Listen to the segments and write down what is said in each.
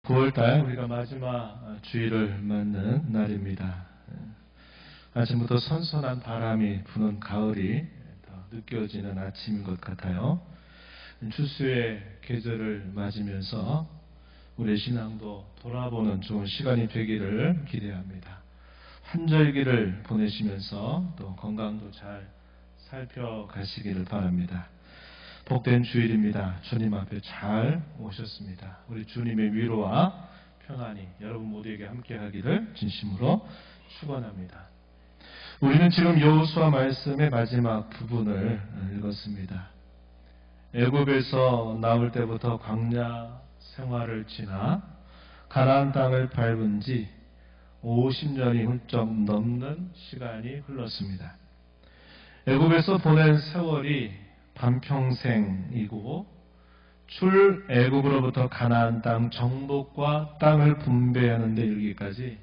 9월달 우리가 마지막 주일을 맞는 날입니다. 아침부터 선선한 바람이 부는 가을이 더 느껴지는 아침인 것 같아요. 추수의 계절을 맞으면서 우리의 신앙도 돌아보는 좋은 시간이 되기를 기대합니다. 환절기를 보내시면서 또 건강도 잘 살펴가시기를 바랍니다. 복된 주일입니다. 주님 앞에 잘 오셨습니다. 우리 주님의 위로와 평안이 여러분 모두에게 함께하기를 진심으로 축원합니다. 우리는 지금 여호수아 말씀의 마지막 부분을 읽었습니다. 애굽에서 나올 때부터 광야 생활을 지나 가나안 땅을 밟은 지 50년이 훌쩍 넘는 시간이 흘렀습니다. 애굽에서 보낸 세월이 반평생이고 출애굽으로부터 가나안 땅 정복과 땅을 분배하는 데 이르기까지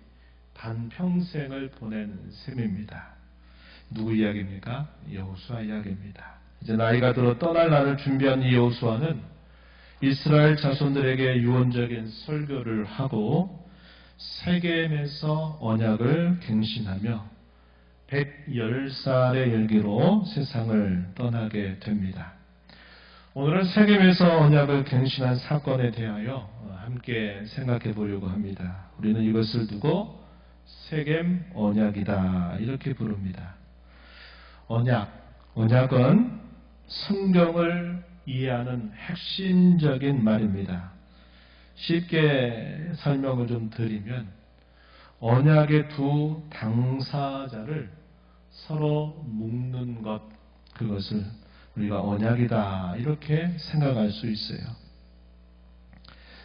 반평생을 보낸 셈입니다. 누구 이야기입니까? 여호수아 이야기입니다. 이제 나이가 들어 떠날 날을 준비한 이 여호수아는 이스라엘 자손들에게 유언적인 설교를 하고 세겜에서 언약을 갱신하며 110살의 열기로 세상을 떠나게 됩니다. 오늘은 세겜에서 언약을 갱신한 사건에 대하여 함께 생각해 보려고 합니다. 우리는 이것을 두고 세겜 언약이다 이렇게 부릅니다. 언약은 성경을 이해하는 핵심적인 말입니다. 쉽게 설명을 좀 드리면 언약의 두 당사자를 서로 묶는 것, 그것을 우리가 언약이다 이렇게 생각할 수 있어요.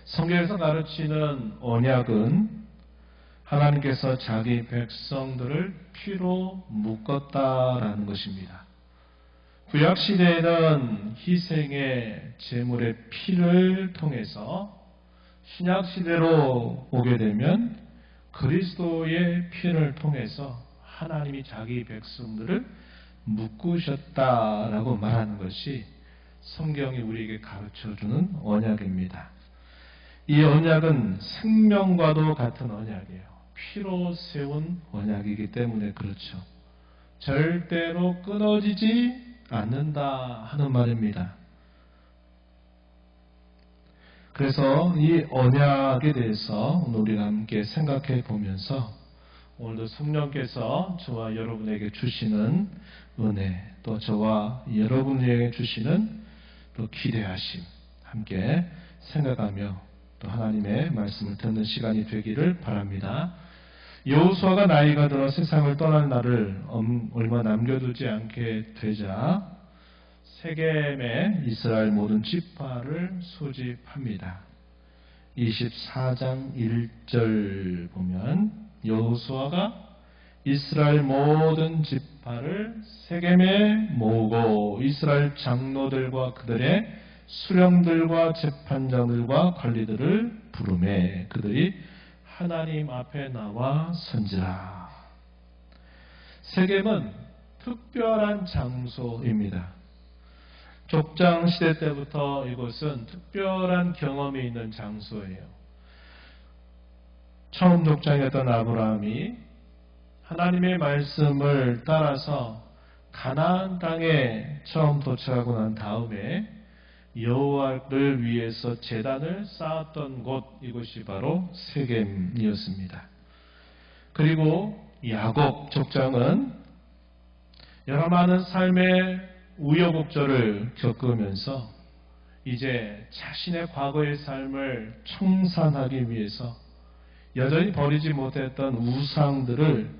성경에서 가르치는 언약은 하나님께서 자기 백성들을 피로 묶었다라는 것입니다. 구약시대에는 희생의 제물의 피를 통해서 신약시대로 오게 되면 그리스도의 피를 통해서 하나님이 자기 백성들을 묶으셨다라고 말하는 것이 성경이 우리에게 가르쳐주는 언약입니다. 이 언약은 생명과도 같은 언약이에요. 피로 세운 언약이기 때문에 그렇죠. 절대로 끊어지지 않는다 하는 말입니다. 그래서 이 언약에 대해서 오늘 우리가 함께 생각해 보면서 오늘도 성령께서 저와 여러분에게 주시는 은혜, 또 저와 여러분에게 주시는 또 기대하심 함께 생각하며 또 하나님의 말씀을 듣는 시간이 되기를 바랍니다. 여호수아가 나이가 들어 세상을 떠날 날을 얼마 남겨두지 않게 되자 세겜에 이스라엘 모든 지파를 소집합니다. 24장 1절 보면 여호수아가 이스라엘 모든 지파를 세겜에 모으고 이스라엘 장로들과 그들의 수령들과 재판장들과 관리들을 부르매 그들이 하나님 앞에 나와 선지라. 세겜은 특별한 장소입니다. 족장 시대 때부터 이곳은 특별한 경험이 있는 장소예요. 처음 족장이었던 아브라함이 하나님의 말씀을 따라서 가나안 땅에 처음 도착하고 난 다음에 여호와를 위해서 제단을 쌓았던 곳, 이곳이 바로 세겜이었습니다. 그리고 야곱 족장은 여러 많은 삶의 우여곡절을 겪으면서 이제 자신의 과거의 삶을 청산하기 위해서 여전히 버리지 못했던 우상들을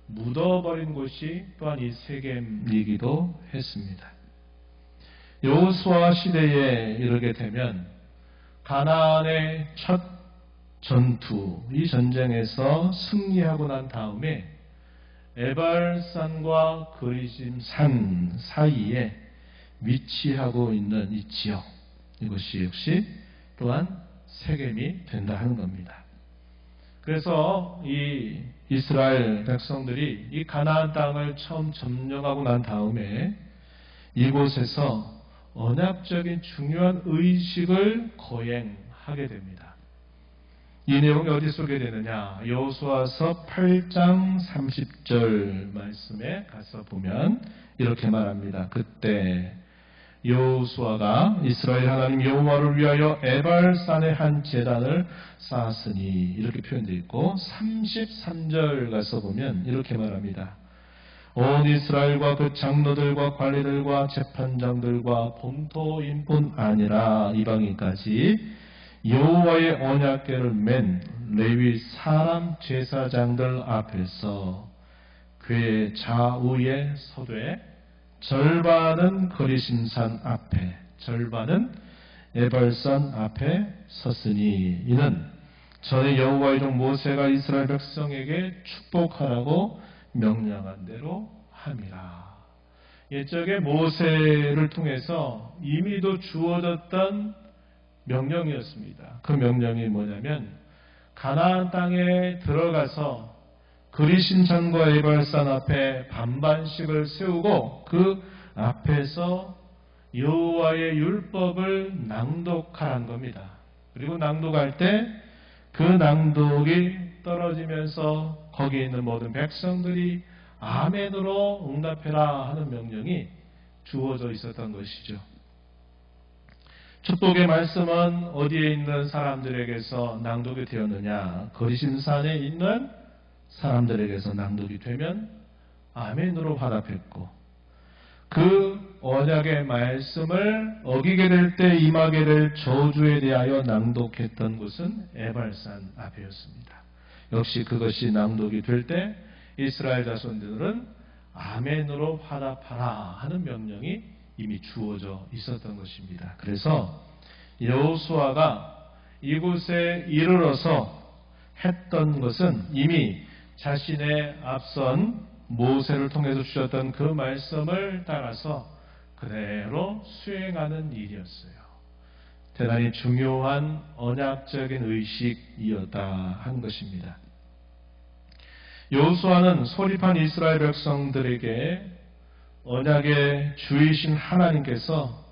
묻어버린 곳이 또한 이 세겜이기도 했습니다. 여호수아 시대에 이르게 되면 가나안의 첫 전투, 이 전쟁에서 승리하고 난 다음에 에발산과 그리심산 사이에 위치하고 있는 이 지역, 이것이 역시 또한 세겜이 된다 하는 겁니다. 그래서 이 이스라엘 백성들이 이 가나안 땅을 처음 점령하고 난 다음에 이곳에서 언약적인 중요한 의식을 거행하게 됩니다. 이 내용이 어디 소개되느냐? 여호수아서 8장 30절 말씀에 가서 보면 이렇게 말합니다. 그때 여호수아가 이스라엘 하나님 여호와를 위하여 에발산에 한 제단을 쌓았으니 이렇게 표현되어 있고 33절 가서 보면 이렇게 말합니다. 온 이스라엘과 그 장로들과 관리들과 재판장들과 본토인뿐 아니라 이방인까지 여호와의 언약궤를 맨 레위 사람 제사장들 앞에서 궤 좌우에 서되 절반은 거리심산 앞에 절반은 에발산 앞에 섰으니 이는 전에 여호와의 종 모세가 이스라엘 백성에게 축복하라고 명령한 대로 함이라. 옛적에 모세를 통해서 이미도 주어졌던 명령이었습니다. 그 명령이 뭐냐면 가나안 땅에 들어가서 그리심산과 에발산 앞에 반반씩을 세우고 그 앞에서 여호와의 율법을 낭독하라는 겁니다. 그리고 낭독할 때 그 낭독이 떨어지면서 거기 있는 모든 백성들이 아멘으로 응답해라 하는 명령이 주어져 있었던 것이죠. 축복의 말씀은 어디에 있는 사람들에게서 낭독이 되었느냐? 거리심산에 있는 사람들에게서 낭독이 되면 아멘으로 화답했고 그 언약의 말씀을 어기게 될 때 임하게 될 저주에 대하여 낭독했던 곳은 에발산 앞이었습니다. 역시 그것이 낭독이 될 때 이스라엘 자손들은 아멘으로 화답하라 하는 명령이 이미 주어져 있었던 것입니다. 그래서 여호수아가 이곳에 이르러서 했던 것은 이미 자신의 앞선 모세를 통해서 주셨던 그 말씀을 따라서 그대로 수행하는 일이었어요. 대단히 중요한 언약적인 의식이었다 한 것입니다. 여호수아는 소립한 이스라엘 백성들에게 언약의 주이신 하나님께서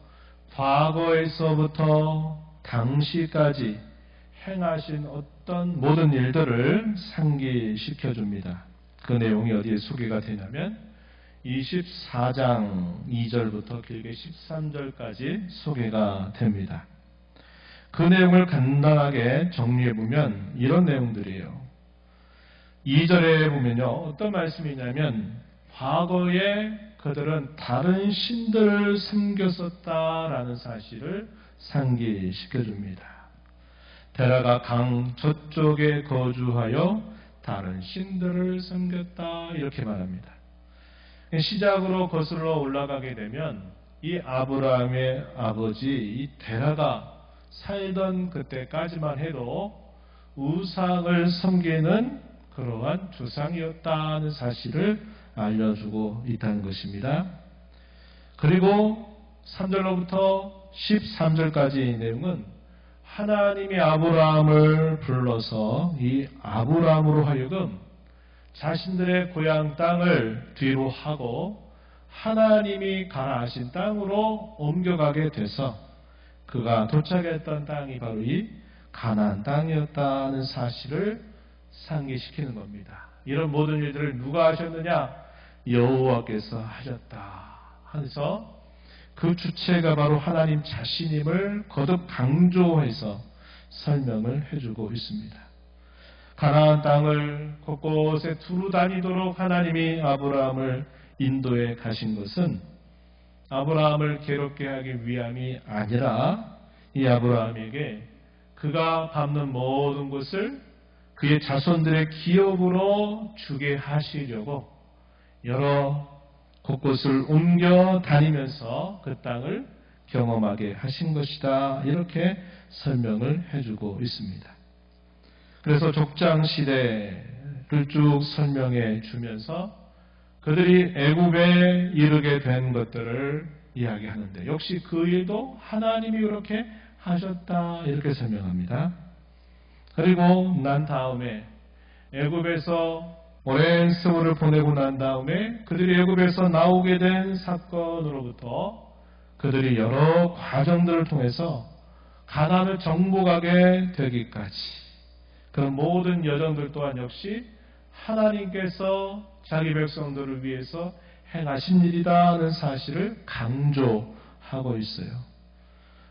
과거에서부터 당시까지 행하신 어떤 모든 일들을 상기시켜 줍니다. 그 내용이 어디에 소개가 되냐면 24장 2절부터 길게 13절까지 소개가 됩니다. 그 내용을 간단하게 정리해보면 이런 내용들이에요. 2절에 보면요, 어떤 말씀이냐면 과거에 그들은 다른 신들을 섬겼었다라는 사실을 상기시켜줍니다. 데라가 강 저쪽에 거주하여 다른 신들을 섬겼다 이렇게 말합니다. 시작으로 거슬러 올라가게 되면 이 아브라함의 아버지 이 데라가 살던 그때까지만 해도 우상을 섬기는 그러한 조상이었다는 사실을 알려주고 있다는 것입니다. 그리고 3절로부터 13절까지의 내용은 하나님이 아브라함을 불러서 이 아브라함으로 하여금 자신들의 고향 땅을 뒤로 하고 하나님이 가라 하신 땅으로 옮겨가게 돼서 그가 도착했던 땅이 바로 이 가나안 땅이었다는 사실을 상기시키는 겁니다. 이런 모든 일들을 누가 하셨느냐? 여호와께서 하셨다 하면서 그 주체가 바로 하나님 자신임을 거듭 강조해서 설명을 해주고 있습니다. 가나안 땅을 곳곳에 두루 다니도록 하나님이 아브라함을 인도해 가신 것은 아브라함을 괴롭게 하기 위함이 아니라 이 아브라함에게 그가 밟는 모든 것을 그의 자손들의 기업으로 주게 하시려고 여러 곳곳을 옮겨 다니면서 그 땅을 경험하게 하신 것이다. 이렇게 설명을 해주고 있습니다. 그래서 족장 시대를 쭉 설명해 주면서 그들이 애굽에 이르게 된 것들을 이야기하는데 역시 그 일도 하나님이 그렇게 하셨다. 이렇게 설명합니다. 그리고 난 다음에 애굽에서 오랜 세월을 보내고 난 다음에 그들이 애굽에서 나오게 된 사건으로부터 그들이 여러 과정들을 통해서 가나안을 정복하게 되기까지 그런 모든 여정들 또한 역시 하나님께서 자기 백성들을 위해서 행하신 일이다 하는 사실을 강조하고 있어요.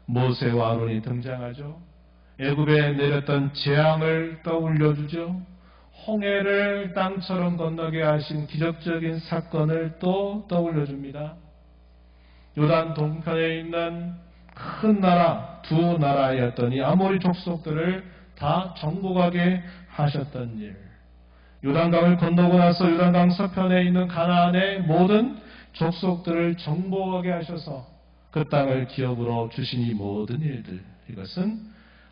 모세와 아론이 등장하죠. 애굽에 내렸던 재앙을 떠올려주죠. 홍해를 땅처럼 건너게 하신 기적적인 사건을 또 떠올려줍니다. 요단 동편에 있는 큰 나라, 두 나라였더니 아모리 족속들을 다 정복하게 하셨던 일. 요단강을 건너고 나서 요단강 서편에 있는 가나안의 모든 족속들을 정복하게 하셔서 그 땅을 기업으로 주신 이 모든 일들, 이것은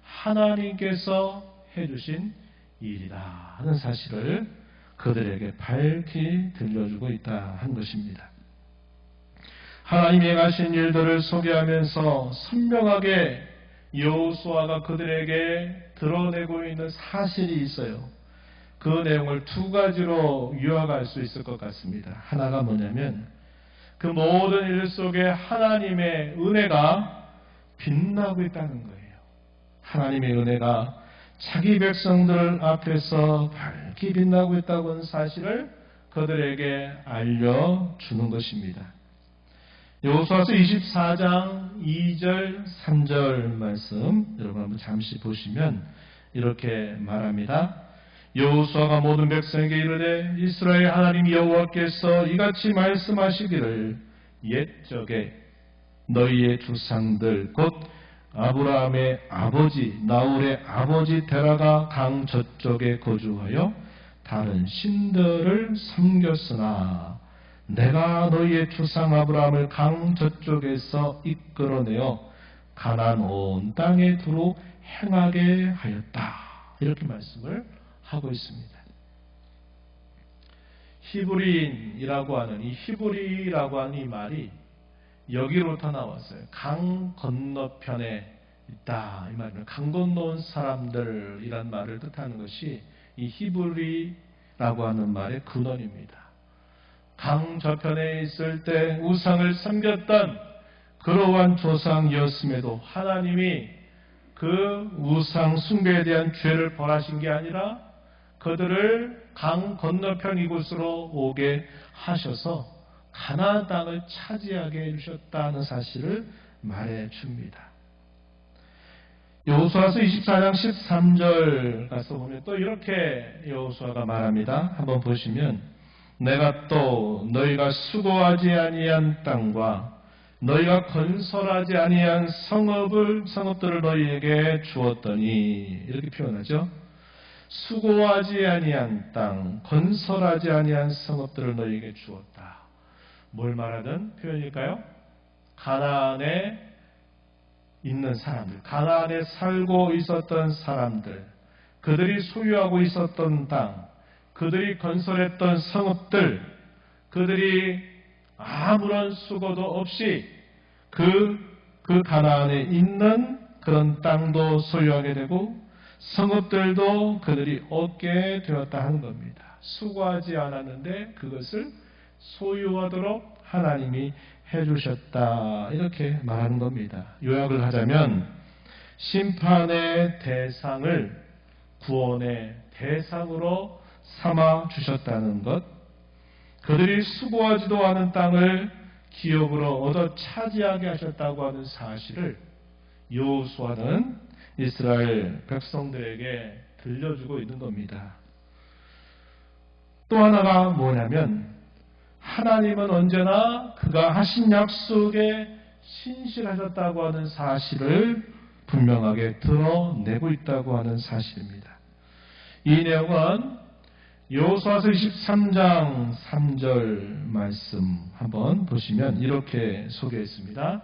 하나님께서 해주신 일이다 하는 사실을 그들에게 밝히 들려주고 있다 한 것입니다. 하나님이 행하신 일들을 소개하면서 선명하게 여호수아가 그들에게 드러내고 있는 사실이 있어요. 그 내용을 두 가지로 요약할 수 있을 것 같습니다. 하나가 뭐냐면 그 모든 일 속에 하나님의 은혜가 빛나고 있다는 거예요. 하나님의 은혜가 자기 백성들 앞에서 밝게 빛나고 있다고 하는 사실을 그들에게 알려주는 것입니다. 여호수아서 24장 2절 3절 말씀 여러분 한번 잠시 보시면 이렇게 말합니다. 여호수아가 모든 백성에게 이르되 이스라엘 하나님 여호와께서 이같이 말씀하시기를 옛적에 너희의 조상들 곧 아브라함의 아버지 나홀의 아버지 데라가 강 저쪽에 거주하여 다른 신들을 섬겼으나 내가 너희의 조상 아브라함을 강 저쪽에서 이끌어내어 가나안 온 땅에 두루 행하게 하였다. 이렇게 말씀을 하고 있습니다. 히브리인이라고 하는 이 히브리라고 하는 이 말이 여기로부터 나왔어요. 강 건너편에 있다. 이 말은 강 건너온 사람들이란 말을 뜻하는 것이 이 히브리라고 하는 말의 근원입니다. 강 저편에 있을 때 우상을 섬겼던 그러한 조상이었음에도 하나님이 그 우상 숭배에 대한 죄를 벌하신 게 아니라 그들을 강 건너편 이곳으로 오게 하셔서 가나안 땅을 차지하게 해주셨다는 사실을 말해줍니다. 여호수아서 24장 13절 가서 보면 또 이렇게 여호수아가 말합니다. 한번 보시면 내가 또 너희가 수고하지 아니한 땅과 너희가 건설하지 아니한 성읍들을 너희에게 주었더니 이렇게 표현하죠. 수고하지 아니한 땅, 건설하지 아니한 성읍들을 너희에게 주었다. 뭘 말하는 표현일까요? 가나안에 있는 사람들, 가나안에 살고 있었던 사람들, 그들이 소유하고 있었던 땅, 그들이 건설했던 성읍들, 그들이 아무런 수고도 없이 그 가나안에 있는 그런 땅도 소유하게 되고 성읍들도 그들이 얻게 되었다 하는 겁니다. 수고하지 않았는데 그것을 소유하도록 하나님이 해주셨다. 이렇게 말하는 겁니다. 요약을 하자면 심판의 대상을 구원의 대상으로 삼아 주셨다는 것, 그들이 수고하지도 않은 땅을 기업으로 얻어 차지하게 하셨다고 하는 사실을 여호수아는 이스라엘 백성들에게 들려주고 있는 겁니다. 또 하나가 뭐냐면 하나님은 언제나 그가 하신 약속에 신실하셨다고 하는 사실을 분명하게 드러내고 있다고 하는 사실입니다. 이 내용은 여호수아서 23장 3절 말씀 한번 보시면 이렇게 소개했습니다.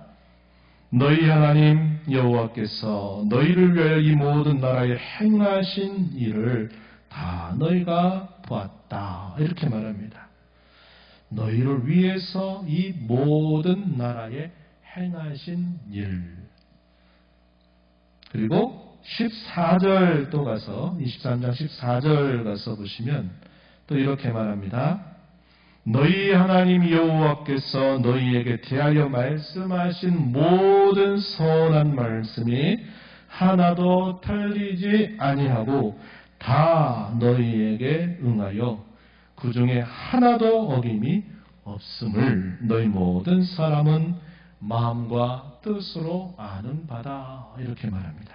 너희 하나님 여호와께서 너희를 위하여 이 모든 나라에 행하신 일을 다 너희가 보았다. 이렇게 말합니다. 너희를 위해서 이 모든 나라에 행하신 일. 그리고 14절 또 가서 23장 14절 가서 보시면 또 이렇게 말합니다. 너희 하나님 여호와께서 너희에게 대하여 말씀하신 모든 선한 말씀이 하나도 틀리지 아니하고 다 너희에게 응하여 그 중에 하나도 어김이 없음을 너희 모든 사람은 마음과 뜻으로 아는 바다. 이렇게 말합니다.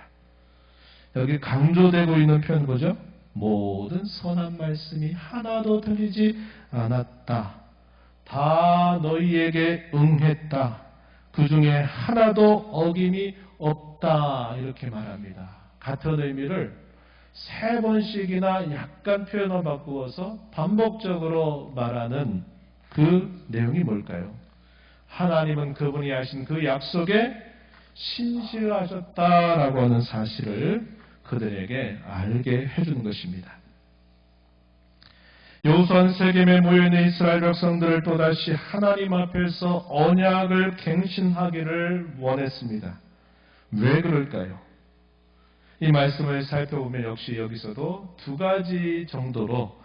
여기 강조되고 있는 표현 뭐죠? 모든 선한 말씀이 하나도 틀리지 않았다. 다 너희에게 응했다. 그 중에 하나도 어김이 없다. 이렇게 말합니다. 같은 의미를 3번씩이나 약간 표현을 바꾸어서 반복적으로 말하는 그 내용이 뭘까요? 하나님은 그분이 하신 그 약속에 신실하셨다라고 하는 사실을 그들에게 알게 해주는 것입니다. 여호수아는 세겜에 모여있는 이스라엘 백성들을 또다시 하나님 앞에서 언약을 갱신하기를 원했습니다. 왜 그럴까요? 이 말씀을 살펴보면 역시 여기서도 2가지 정도로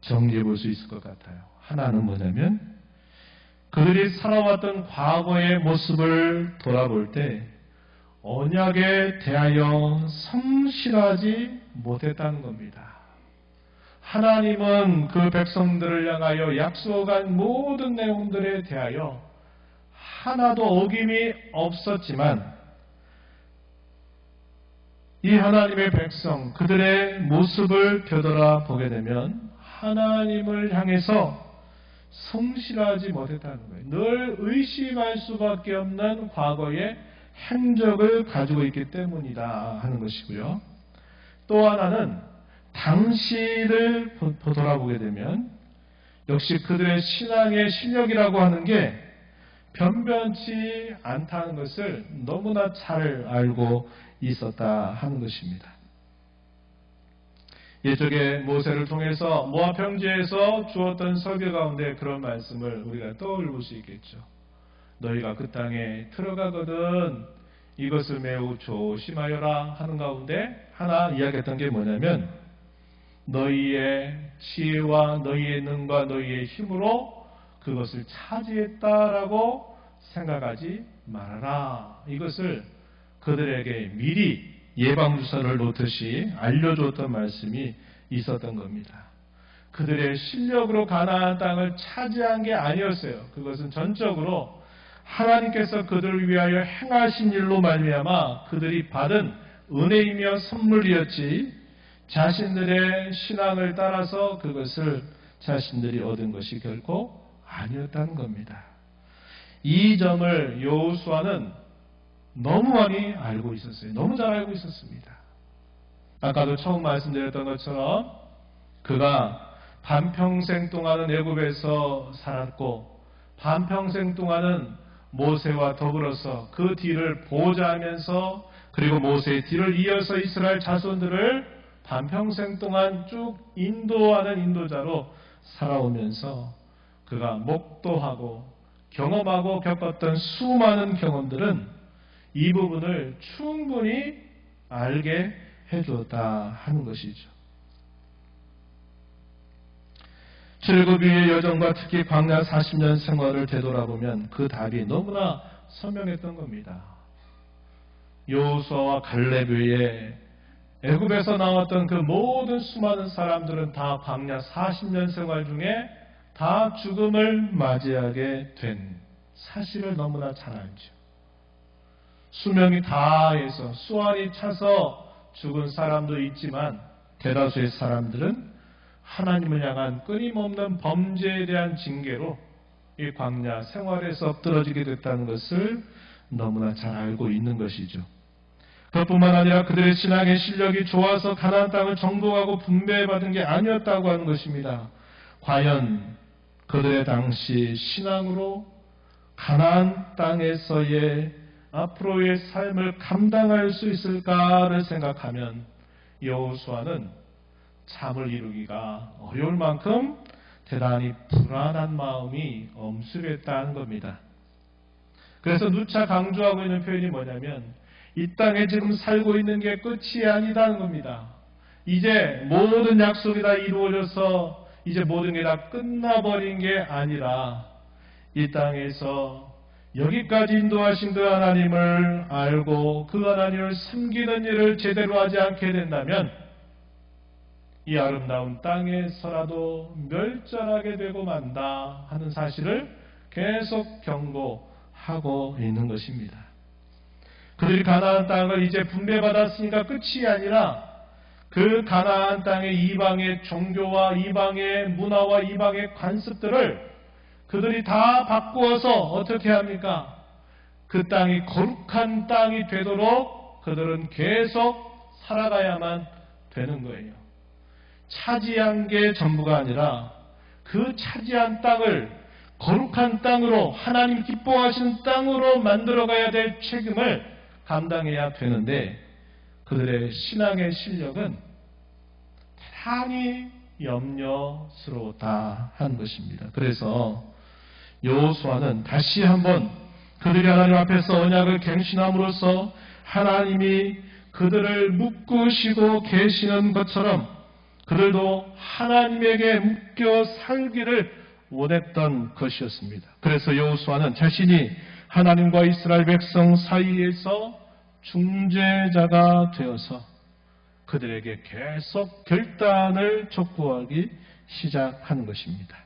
정리해 볼 수 있을 것 같아요. 하나는 뭐냐면 그들이 살아왔던 과거의 모습을 돌아볼 때 언약에 대하여 성실하지 못했다는 겁니다. 하나님은 그 백성들을 향하여 약속한 모든 내용들에 대하여 하나도 어김이 없었지만 이 하나님의 백성, 그들의 모습을 되돌아보게 되면 하나님을 향해서 성실하지 못했다는 거예요. 늘 의심할 수밖에 없는 과거의 행적을 가지고 있기 때문이다 하는 것이고요. 또 하나는 당시를 돌아보게 되면 역시 그들의 신앙의 실력이라고 하는 게 변변치 않다는 것을 너무나 잘 알고 있었다 하는 것입니다. 이쪽에 모세를 통해서 모압 평지에서 주었던 설교 가운데 그런 말씀을 우리가 떠올릴 수 있겠죠. 너희가 그 땅에 들어가거든 이것을 매우 조심하여라 하는 가운데 하나 이야기했던 게 뭐냐면 너희의 지혜와 너희의 능과 너희의 힘으로 그것을 차지했다라고 생각하지 말아라. 이것을 그들에게 미리 예방주사를 놓듯이 알려주었던 말씀이 있었던 겁니다. 그들의 실력으로 가나안 땅을 차지한 게 아니었어요. 그것은 전적으로 하나님께서 그들을 위하여 행하신 일로 말미암아 그들이 받은 은혜이며 선물이었지 자신들의 신앙을 따라서 그것을 자신들이 얻은 것이 결코 아니었다는 겁니다. 이 점을 여호수아는 너무 많이 알고 있었어요. 너무 잘 알고 있었습니다. 아까도 처음 말씀드렸던 것처럼 그가 반평생 동안은 애굽에서 살았고 반평생 동안은 모세와 더불어서 그 뒤를 보호자하면서 그리고 모세의 뒤를 이어서 이스라엘 자손들을 반평생 동안 쭉 인도하는 인도자로 살아오면서 그가 목도하고 경험하고 겪었던 수많은 경험들은 이 부분을 충분히 알게 해주었다 하는 것이죠. 출애굽 이후의 여정과 특히 광야 40년 생활을 되돌아보면 그 답이 너무나 선명했던 겁니다. 여호수아와 갈렙 외에 애굽에서 나왔던 그 모든 수많은 사람들은 다 광야 40년 생활 중에 다 죽음을 맞이하게 된 사실을 너무나 잘 알죠. 수명이 다해서 수완이 차서 죽은 사람도 있지만 대다수의 사람들은 하나님을 향한 끊임없는 범죄에 대한 징계로 이 광야 생활에서 엎드러지게 됐다는 것을 너무나 잘 알고 있는 것이죠. 그것뿐만 아니라 그들의 신앙의 실력이 좋아서 가나안 땅을 정복하고 분배받은 게 아니었다고 하는 것입니다. 과연 그들의 당시 신앙으로 가나안 땅에서의 앞으로의 삶을 감당할 수 있을까를 생각하면 여호수아는 잠을 이루기가 어려울 만큼 대단히 불안한 마음이 엄습했다는 겁니다. 그래서 누차 강조하고 있는 표현이 뭐냐면 이 땅에 지금 살고 있는 게 끝이 아니다는 겁니다. 이제 모든 약속이 다 이루어져서 이제 모든 게 다 끝나버린 게 아니라 이 땅에서 여기까지 인도하신 그 하나님을 알고 그 하나님을 섬기는 일을 제대로 하지 않게 된다면 이 아름다운 땅에서라도 멸절하게 되고 만다 하는 사실을 계속 경고하고 있는 것입니다. 그들이 가나안 땅을 이제 분배받았으니까 끝이 아니라 그 가나안 땅의 이방의 종교와 이방의 문화와 이방의 관습들을 그들이 다 바꾸어서 어떻게 합니까? 그 땅이 거룩한 땅이 되도록 그들은 계속 살아가야만 되는 거예요. 차지한 게 전부가 아니라 그 차지한 땅을 거룩한 땅으로, 하나님 기뻐하시는 땅으로 만들어가야 될 책임을 감당해야 되는데 그들의 신앙의 실력은 대단히 염려스러웠다 하는 것입니다. 그래서 여호수아는 다시 한번 그들이 하나님 앞에서 언약을 갱신함으로써 하나님이 그들을 묶으시고 계시는 것처럼 그들도 하나님에게 묶여 살기를 원했던 것이었습니다. 그래서 여호수아는 자신이 하나님과 이스라엘 백성 사이에서 중재자가 되어서 그들에게 계속 결단을 촉구하기 시작하는 것입니다.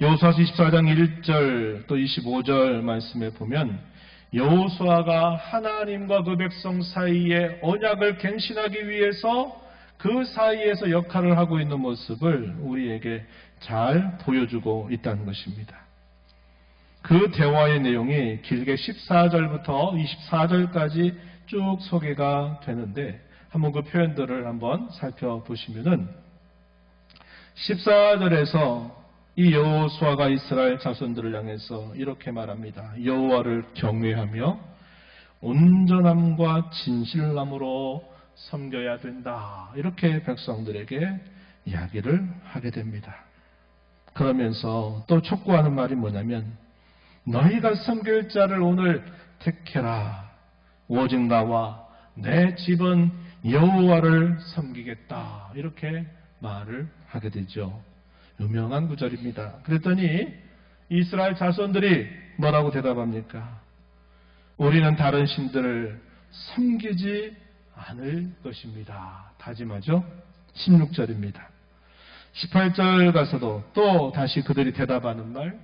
여호수아서 24장 1절 또 25절 말씀에 보면 여호수아가 하나님과 그 백성 사이에 언약을 갱신하기 위해서 그 사이에서 역할을 하고 있는 모습을 우리에게 잘 보여주고 있다는 것입니다. 그 대화의 내용이 길게 14절부터 24절까지 쭉 소개가 되는데 한번 그 표현들을 한번 살펴보시면은 14절에서 이 여호수아가 이스라엘 자손들을 향해서 이렇게 말합니다. 여호와를 경외하며 온전함과 진실함으로 섬겨야 된다. 이렇게 백성들에게 이야기를 하게 됩니다. 그러면서 또 촉구하는 말이 뭐냐면 너희가 섬길 자를 오늘 택해라. 오직 나와 내 집은 여호와를 섬기겠다. 이렇게 말을 하게 되죠. 유명한 구절입니다. 그랬더니 이스라엘 자손들이 뭐라고 대답합니까? 우리는 다른 신들을 섬기지 않을 것입니다. 다짐하죠. 16절입니다. 18절 가서도 또 다시 그들이 대답하는 말,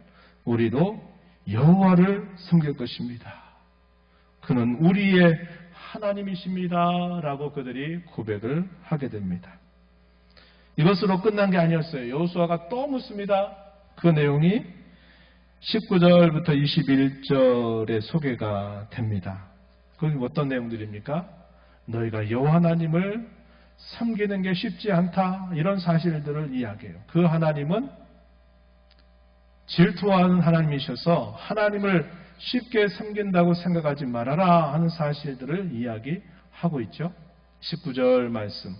우리도 여호와를 섬길 것입니다. 그는 우리의 하나님이십니다. 라고 그들이 고백을 하게 됩니다. 이것으로 끝난 게 아니었어요. 여호수아가 또 묻습니다. 그 내용이 19절부터 21절에 소개가 됩니다. 그게 어떤 내용들입니까? 너희가 여호와 하나님을 섬기는 게 쉽지 않다. 이런 사실들을 이야기해요. 그 하나님은 질투하는 하나님이셔서 하나님을 쉽게 섬긴다고 생각하지 말아라 하는 사실들을 이야기하고 있죠. 19절 말씀.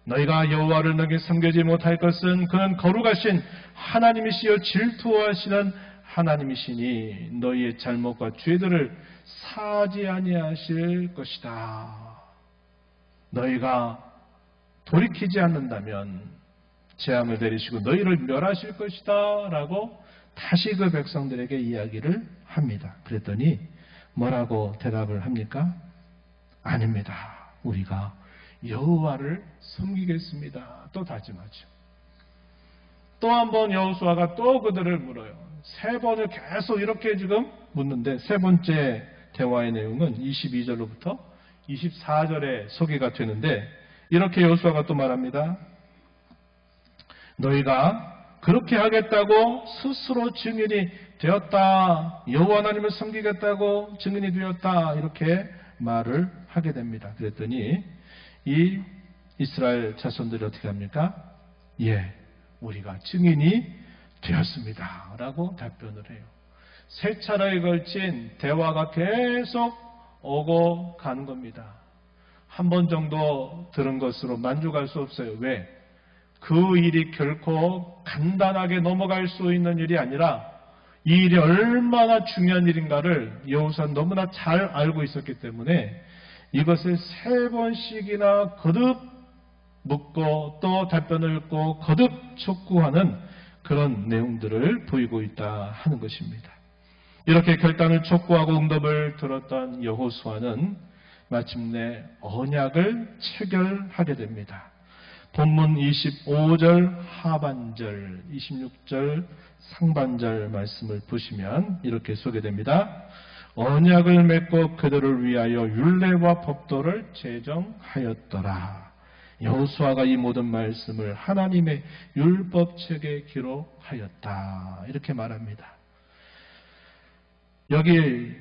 너희가 여호와를 너에게 섬기지 못할 것은 그는 거룩하신 하나님이시여 질투하시는 하나님이시니 너희의 잘못과 죄들을 사하지 아니하실 것이다. 너희가 돌이키지 않는다면 재앙을 내리시고 너희를 멸하실 것이다 라고 다시 그 백성들에게 이야기를 합니다. 그랬더니 뭐라고 대답을 합니까? 아닙니다. 우리가 여호와를 섬기겠습니다. 또 다짐하죠. 또 한 번 여호수아가 또 그들을 물어요. 세 번을 계속 이렇게 지금 묻는데 세 번째 대화의 내용은 22절로부터 24절에 소개가 되는데 이렇게 여호수아가 또 말합니다. 너희가 그렇게 하겠다고 스스로 증인이 되었다. 여호와 하나님을 섬기겠다고 증인이 되었다. 이렇게 말을 하게 됩니다. 그랬더니 이 이스라엘 자손들이 어떻게 합니까? 예, 우리가 증인이 되었습니다. 라고 답변을 해요. 세 차례에 걸친 대화가 계속 오고 가는 겁니다. 한 번 정도 들은 것으로 만족할 수 없어요. 왜? 그 일이 결코 간단하게 넘어갈 수 있는 일이 아니라 이 일이 얼마나 중요한 일인가를 여호수아는 너무나 잘 알고 있었기 때문에 이것을 세 번씩이나 거듭 묻고 또 답변을 읽고 거듭 촉구하는 그런 내용들을 보이고 있다 하는 것입니다. 이렇게 결단을 촉구하고 응답을 들었던 여호수아는 마침내 언약을 체결하게 됩니다. 본문 25절 하반절, 26절 상반절 말씀을 보시면 이렇게 소개됩니다. 언약을 맺고 그들을 위하여 율례와 법도를 제정하였더라. 여호수아가 이 모든 말씀을 하나님의 율법책에 기록하였다. 이렇게 말합니다. 여기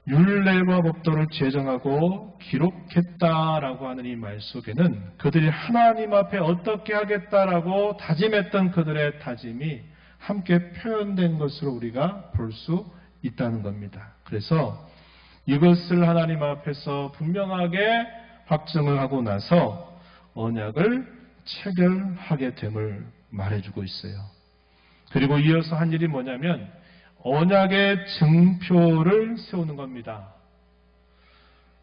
율례와 법도를 제정하고 기록했다라고 하는 이 말 속에는 그들이 하나님 앞에 어떻게 하겠다라고 다짐했던 그들의 다짐이 함께 표현된 것으로 우리가 볼 수 있다는 겁니다. 그래서 이것을 하나님 앞에서 분명하게 확정을 하고 나서 언약을 체결하게 됨을 말해주고 있어요. 그리고 이어서 한 일이 뭐냐면 언약의 증표를 세우는 겁니다.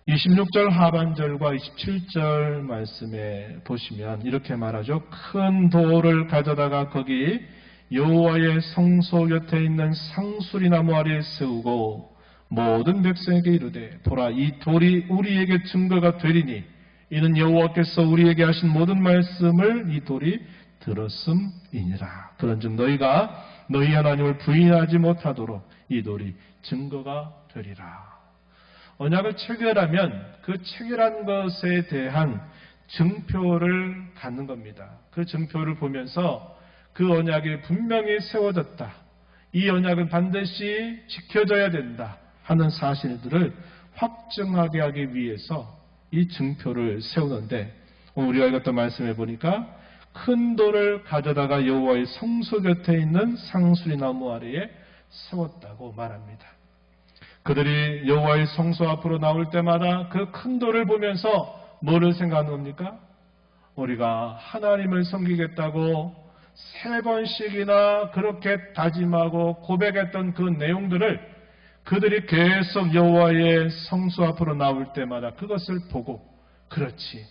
26절 하반절과 27절 말씀에 보시면 이렇게 말하죠. 큰 돌을 가져다가 거기 여호와의 성소 곁에 있는 상수리나무 아래에 세우고 모든 백성에게 이르되 보라 이 돌이 우리에게 증거가 되리니 이는 여호와께서 우리에게 하신 모든 말씀을 이 돌이 들었음이니라. 그런즉 너희가 너희 하나님을 부인하지 못하도록 이 돌이 증거가 되리라. 언약을 체결하면 그 체결한 것에 대한 증표를 갖는 겁니다. 그 증표를 보면서 그 언약이 분명히 세워졌다. 이 언약은 반드시 지켜져야 된다 하는 사실들을 확증하게 하기 위해서 이 증표를 세우는데 오늘 우리가 읽었던 말씀에 보니까 큰 돌을 가져다가 여호와의 성소 곁에 있는 상수리나무 아래에 세웠다고 말합니다. 그들이 여호와의 성소 앞으로 나올 때마다 그 큰 돌을 보면서 뭐를 생각하는 겁니까? 우리가 하나님을 섬기겠다고 3번씩이나 그렇게 다짐하고 고백했던 그 내용들을 그들이 계속 여호와의 성소 앞으로 나올 때마다 그것을 보고 그렇지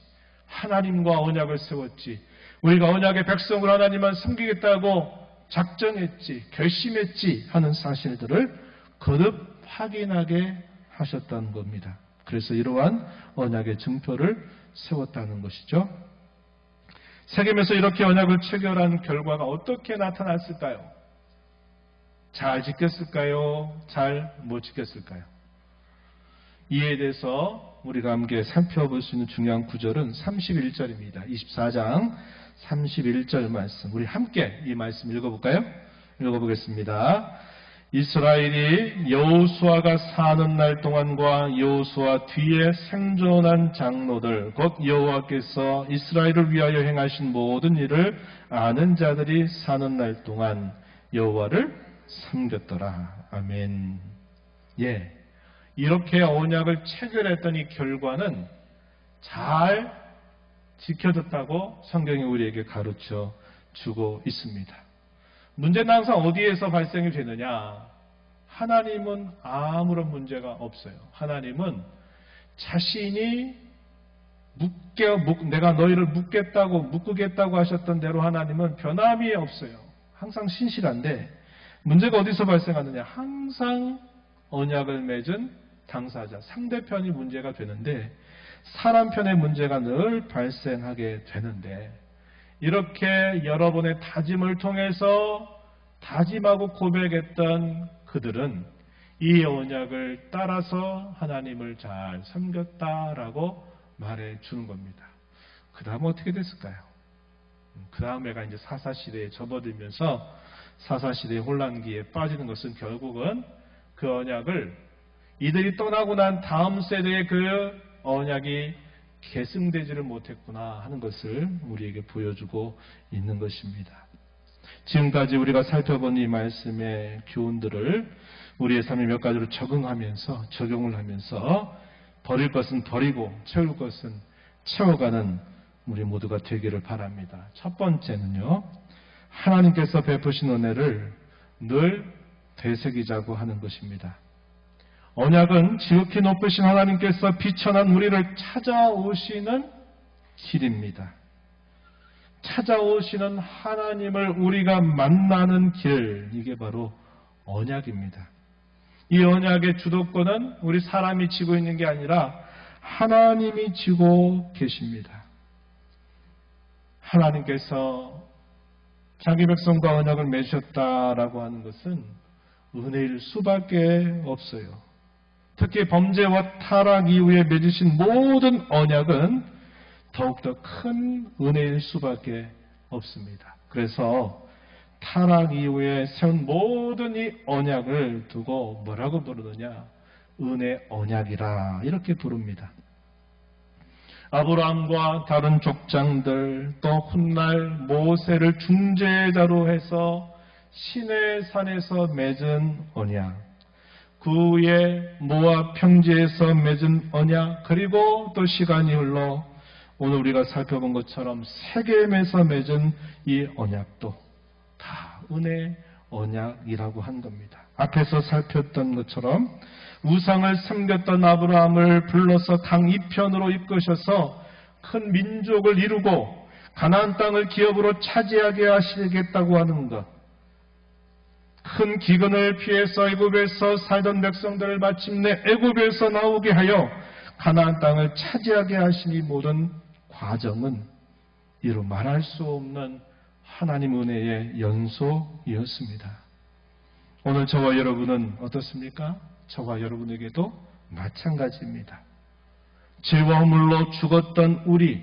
하나님과 언약을 세웠지 우리가 언약의 백성을 하나님만 섬기겠다고 작정했지 결심했지 하는 사실들을 거듭 확인하게 하셨다는 겁니다. 그래서 이러한 언약의 증표를 세웠다는 것이죠. 세겜에서 이렇게 언약을 체결한 결과가 어떻게 나타났을까요? 잘 지켰을까요? 잘 못 지켰을까요? 이에 대해서 우리가 함께 살펴볼 수 있는 중요한 구절은 31절입니다. 24장 31절 말씀. 우리 함께 이 말씀 읽어볼까요? 읽어보겠습니다. 이스라엘이 여호수아가 사는 날 동안과 여호수아 뒤에 생존한 장로들 곧 여호와께서 이스라엘을 위하여 행하신 모든 일을 아는 자들이 사는 날 동안 여호와를 섬겼더라. 아멘. 예, 이렇게 언약을 체결했던 이 결과는 잘 지켜졌다고 성경이 우리에게 가르쳐 주고 있습니다. 문제는 항상 어디에서 발생이 되느냐? 하나님은 아무런 문제가 없어요. 하나님은 자신이 내가 너희를 묶겠다고 하셨던 대로 하나님은 변함이 없어요. 항상 신실한데 문제가 어디서 발생하느냐? 항상 언약을 맺은 당사자, 상대편이 문제가 되는데 사람 편의 문제가 늘 발생하게 되는데 이렇게 여러 번의 다짐을 통해서 다짐하고 고백했던 그들은 이 언약을 따라서 하나님을 잘 섬겼다라고 말해 주는 겁니다. 그 다음 어떻게 됐을까요? 그 다음에가 이제 사사시대에 접어들면서 사사시대의 혼란기에 빠지는 것은 결국은 그 언약을 이들이 떠나고 난 다음 세대의 그 언약이 계승되지를 못했구나 하는 것을 우리에게 보여주고 있는 것입니다. 지금까지 우리가 살펴본 이 말씀의 교훈들을 우리의 삶에 몇 가지로 적용을 하면서 버릴 것은 버리고 채울 것은 채워가는 우리 모두가 되기를 바랍니다. 첫 번째는요, 하나님께서 베푸신 은혜를 늘 되새기자고 하는 것입니다. 언약은 지극히 높으신 하나님께서 비천한 우리를 찾아오시는 길입니다. 찾아오시는 하나님을 우리가 만나는 길, 이게 바로 언약입니다. 이 언약의 주도권은 우리 사람이 지고 있는 게 아니라 하나님이 지고 계십니다. 하나님께서 자기 백성과 언약을 맺으셨다라고 하는 것은 은혜일 수밖에 없어요. 특히 범죄와 타락 이후에 맺으신 모든 언약은 더욱더 큰 은혜일 수밖에 없습니다. 그래서 타락 이후에 세운 모든 이 언약을 두고 뭐라고 부르느냐? 은혜 언약이라 이렇게 부릅니다. 아브라함과 다른 족장들 또 훗날 모세를 중재자로 해서 시내 산에서 맺은 언약, 그 후에 모압 평지에서 맺은 언약, 그리고 또 시간이 흘러 오늘 우리가 살펴본 것처럼 세겜에서 맺은 이 언약도 다 은혜 언약이라고 한 겁니다. 앞에서 살폈던 것처럼 우상을 섬겼던 아브라함을 불러서 강 이편으로 이끄셔서 큰 민족을 이루고 가나안 땅을 기업으로 차지하게 하시겠다고 하는 것, 큰 기근을 피해서 애굽에서 살던 백성들을 마침내 애굽에서 나오게 하여 가나안 땅을 차지하게 하신 이 모든 과정은 이루 말할 수 없는 하나님 은혜의 연속이었습니다. 오늘 저와 여러분은 어떻습니까? 저와 여러분에게도 마찬가지입니다. 죄와 허물로 죽었던 우리,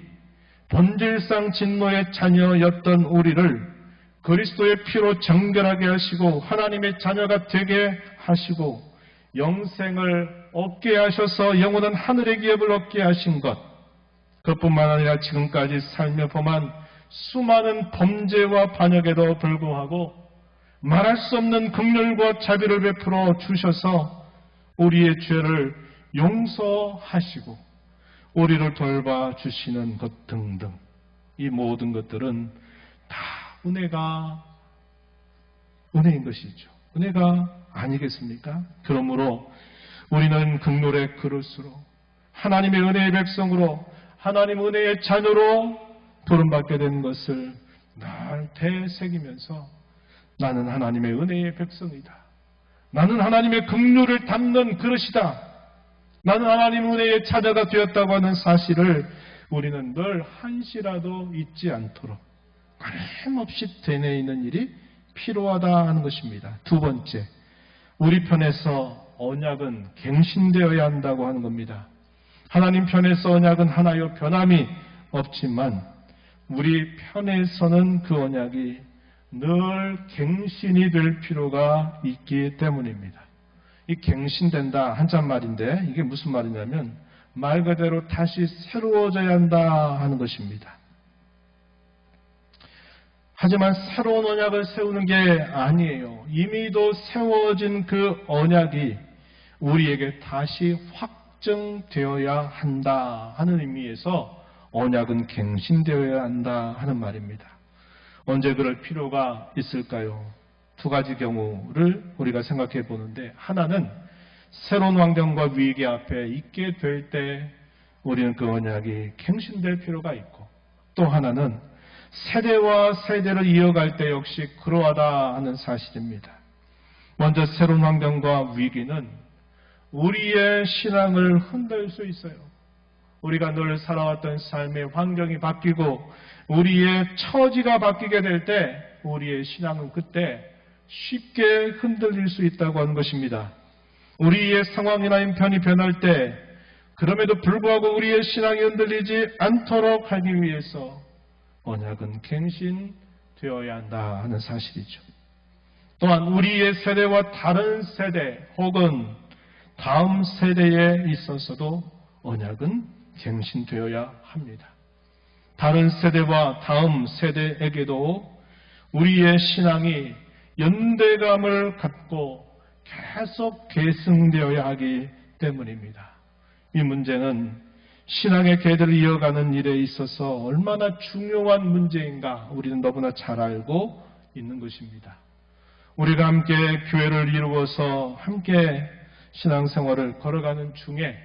본질상 진노의 자녀였던 우리를 그리스도의 피로 정결하게 하시고 하나님의 자녀가 되게 하시고 영생을 얻게 하셔서 영원한 하늘의 기업을 얻게 하신 것, 그뿐만 아니라 지금까지 살며 범한 수많은 범죄와 반역에도 불구하고 말할 수 없는 긍휼과 자비를 베풀어 주셔서 우리의 죄를 용서하시고 우리를 돌봐주시는 것 등등, 이 모든 것들은 다 은혜인 것이죠. 은혜가 아니겠습니까? 그러므로 우리는 긍휼의 그릇으로 하나님의 은혜의 백성으로 하나님 은혜의 자녀로 부름받게 된 것을 날 되새기면서 나는 하나님의 은혜의 백성이다. 나는 하나님의 긍휼을 담는 그릇이다. 나는 하나님 은혜의 자녀가 되었다고 하는 사실을 우리는 늘 한시라도 잊지 않도록 끊임없이 되뇌이는 일이 필요하다 하는 것입니다. 두 번째, 우리 편에서 언약은 갱신되어야 한다고 하는 겁니다. 하나님 편에서 언약은 하나요 변함이 없지만 우리 편에서는 그 언약이 늘 갱신이 될 필요가 있기 때문입니다. 이 갱신된다 한자말인데 이게 무슨 말이냐면 말 그대로 다시 새로워져야 한다 하는 것입니다. 하지만 새로운 언약을 세우는 게 아니에요. 이미도 세워진 그 언약이 우리에게 다시 확정되어야 한다 하는 의미에서 언약은 갱신되어야 한다 하는 말입니다. 언제 그럴 필요가 있을까요? 두 가지 경우를 우리가 생각해 보는데, 하나는 새로운 환경과 위기 앞에 있게 될 때 우리는 그 언약이 갱신될 필요가 있고, 또 하나는 세대와 세대를 이어갈 때 역시 그러하다 하는 사실입니다. 먼저 새로운 환경과 위기는 우리의 신앙을 흔들 수 있어요. 우리가 늘 살아왔던 삶의 환경이 바뀌고 우리의 처지가 바뀌게 될 때 우리의 신앙은 그때 쉽게 흔들릴 수 있다고 하는 것입니다. 우리의 상황이나 형편이 변할 때 그럼에도 불구하고 우리의 신앙이 흔들리지 않도록 하기 위해서 언약은 갱신되어야 한다 하는 사실이죠. 또한 우리의 세대와 다른 세대 혹은 다음 세대에 있어서도 언약은 갱신되어야 합니다. 다른 세대와 다음 세대에게도 우리의 신앙이 연대감을 갖고 계속 계승되어야 하기 때문입니다. 이 문제는 신앙의 계대를 이어가는 일에 있어서 얼마나 중요한 문제인가 우리는 너무나 잘 알고 있는 것입니다. 우리가 함께 교회를 이루어서 함께 신앙생활을 걸어가는 중에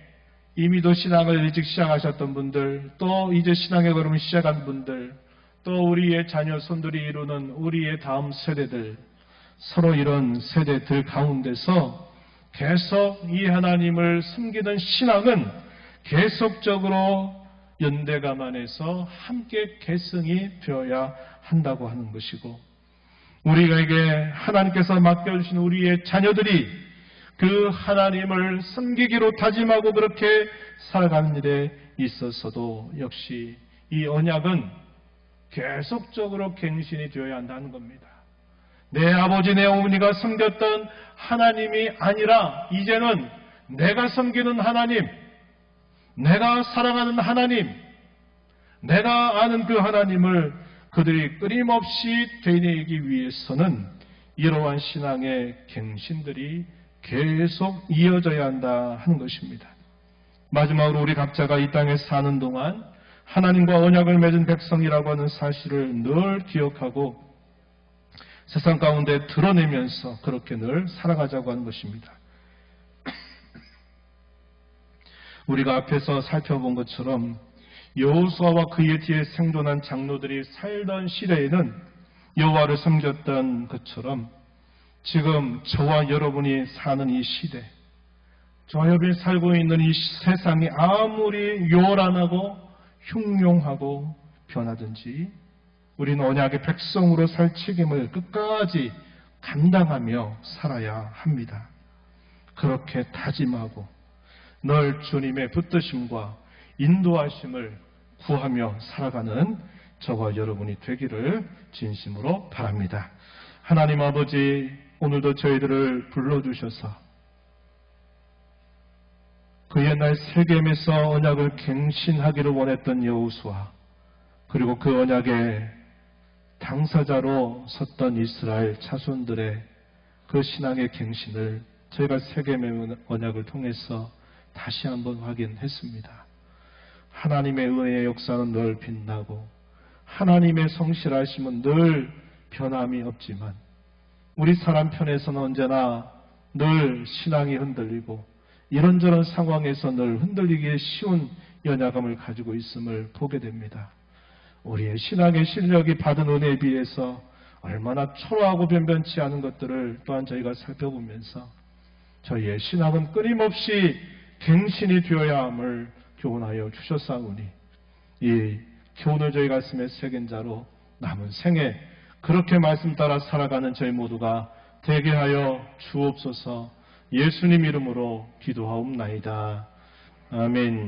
이미도 신앙을 일찍 시작하셨던 분들, 또 이제 신앙의 걸음을 시작한 분들, 또 우리의 자녀 손들이 이루는 우리의 다음 세대들, 서로 이런 세대들 가운데서 계속 이 하나님을 섬기는 신앙은 계속적으로 연대감 안에서 함께 계승이 되어야 한다고 하는 것이고, 우리에게 하나님께서 맡겨주신 우리의 자녀들이 그 하나님을 섬기기로 다짐하고 그렇게 살아가는 일에 있어서도 역시 이 언약은 계속적으로 갱신이 되어야 한다는 겁니다. 내 아버지 내 어머니가 섬겼던 하나님이 아니라 이제는 내가 섬기는 하나님, 내가 살아가는 하나님, 내가 아는 그 하나님을 그들이 끊임없이 되뇌이기 위해서는 이러한 신앙의 갱신들이 계속 이어져야 한다 하는 것입니다. 마지막으로 우리 각자가 이 땅에 사는 동안 하나님과 언약을 맺은 백성이라고 하는 사실을 늘 기억하고 세상 가운데 드러내면서 그렇게 늘 살아가자고 하는 것입니다. 우리가 앞에서 살펴본 것처럼 여호수아와 그의 뒤에 생존한 장로들이 살던 시대에는 여호와를 섬겼던 것처럼 지금 저와 여러분이 사는 이 시대, 저와 여러분이 살고 있는 이 세상이 아무리 요란하고 흉흉하고 변하든지 우리는 언약의 백성으로 살 책임을 끝까지 감당하며 살아야 합니다. 그렇게 다짐하고 늘 주님의 붙드심과 인도하심을 구하며 살아가는 저와 여러분이 되기를 진심으로 바랍니다. 하나님 아버지, 오늘도 저희들을 불러주셔서 그 옛날 세겜에서 언약을 갱신하기를 원했던 여호수아, 그리고 그 언약의 당사자로 섰던 이스라엘 자손들의 그 신앙의 갱신을 저희가 세겜의 언약을 통해서 다시 한번 확인했습니다. 하나님의 은혜의 역사는 늘 빛나고 하나님의 성실하심은 늘 변함이 없지만 우리 사람 편에서는 언제나 늘 신앙이 흔들리고 이런저런 상황에서 늘 흔들리기에 쉬운 연약함을 가지고 있음을 보게 됩니다. 우리의 신앙의 실력이 받은 은혜에 비해서 얼마나 초라하고 변변치 않은 것들을 또한 저희가 살펴보면서 저희의 신앙은 끊임없이 갱신이 되어야 함을 교훈하여 주셨사오니 이 교훈을 저희 가슴에 새긴 자로 남은 생에 그렇게 말씀 따라 살아가는 저희 모두가 되게 하여 주옵소서. 예수님 이름으로 기도하옵나이다. 아멘.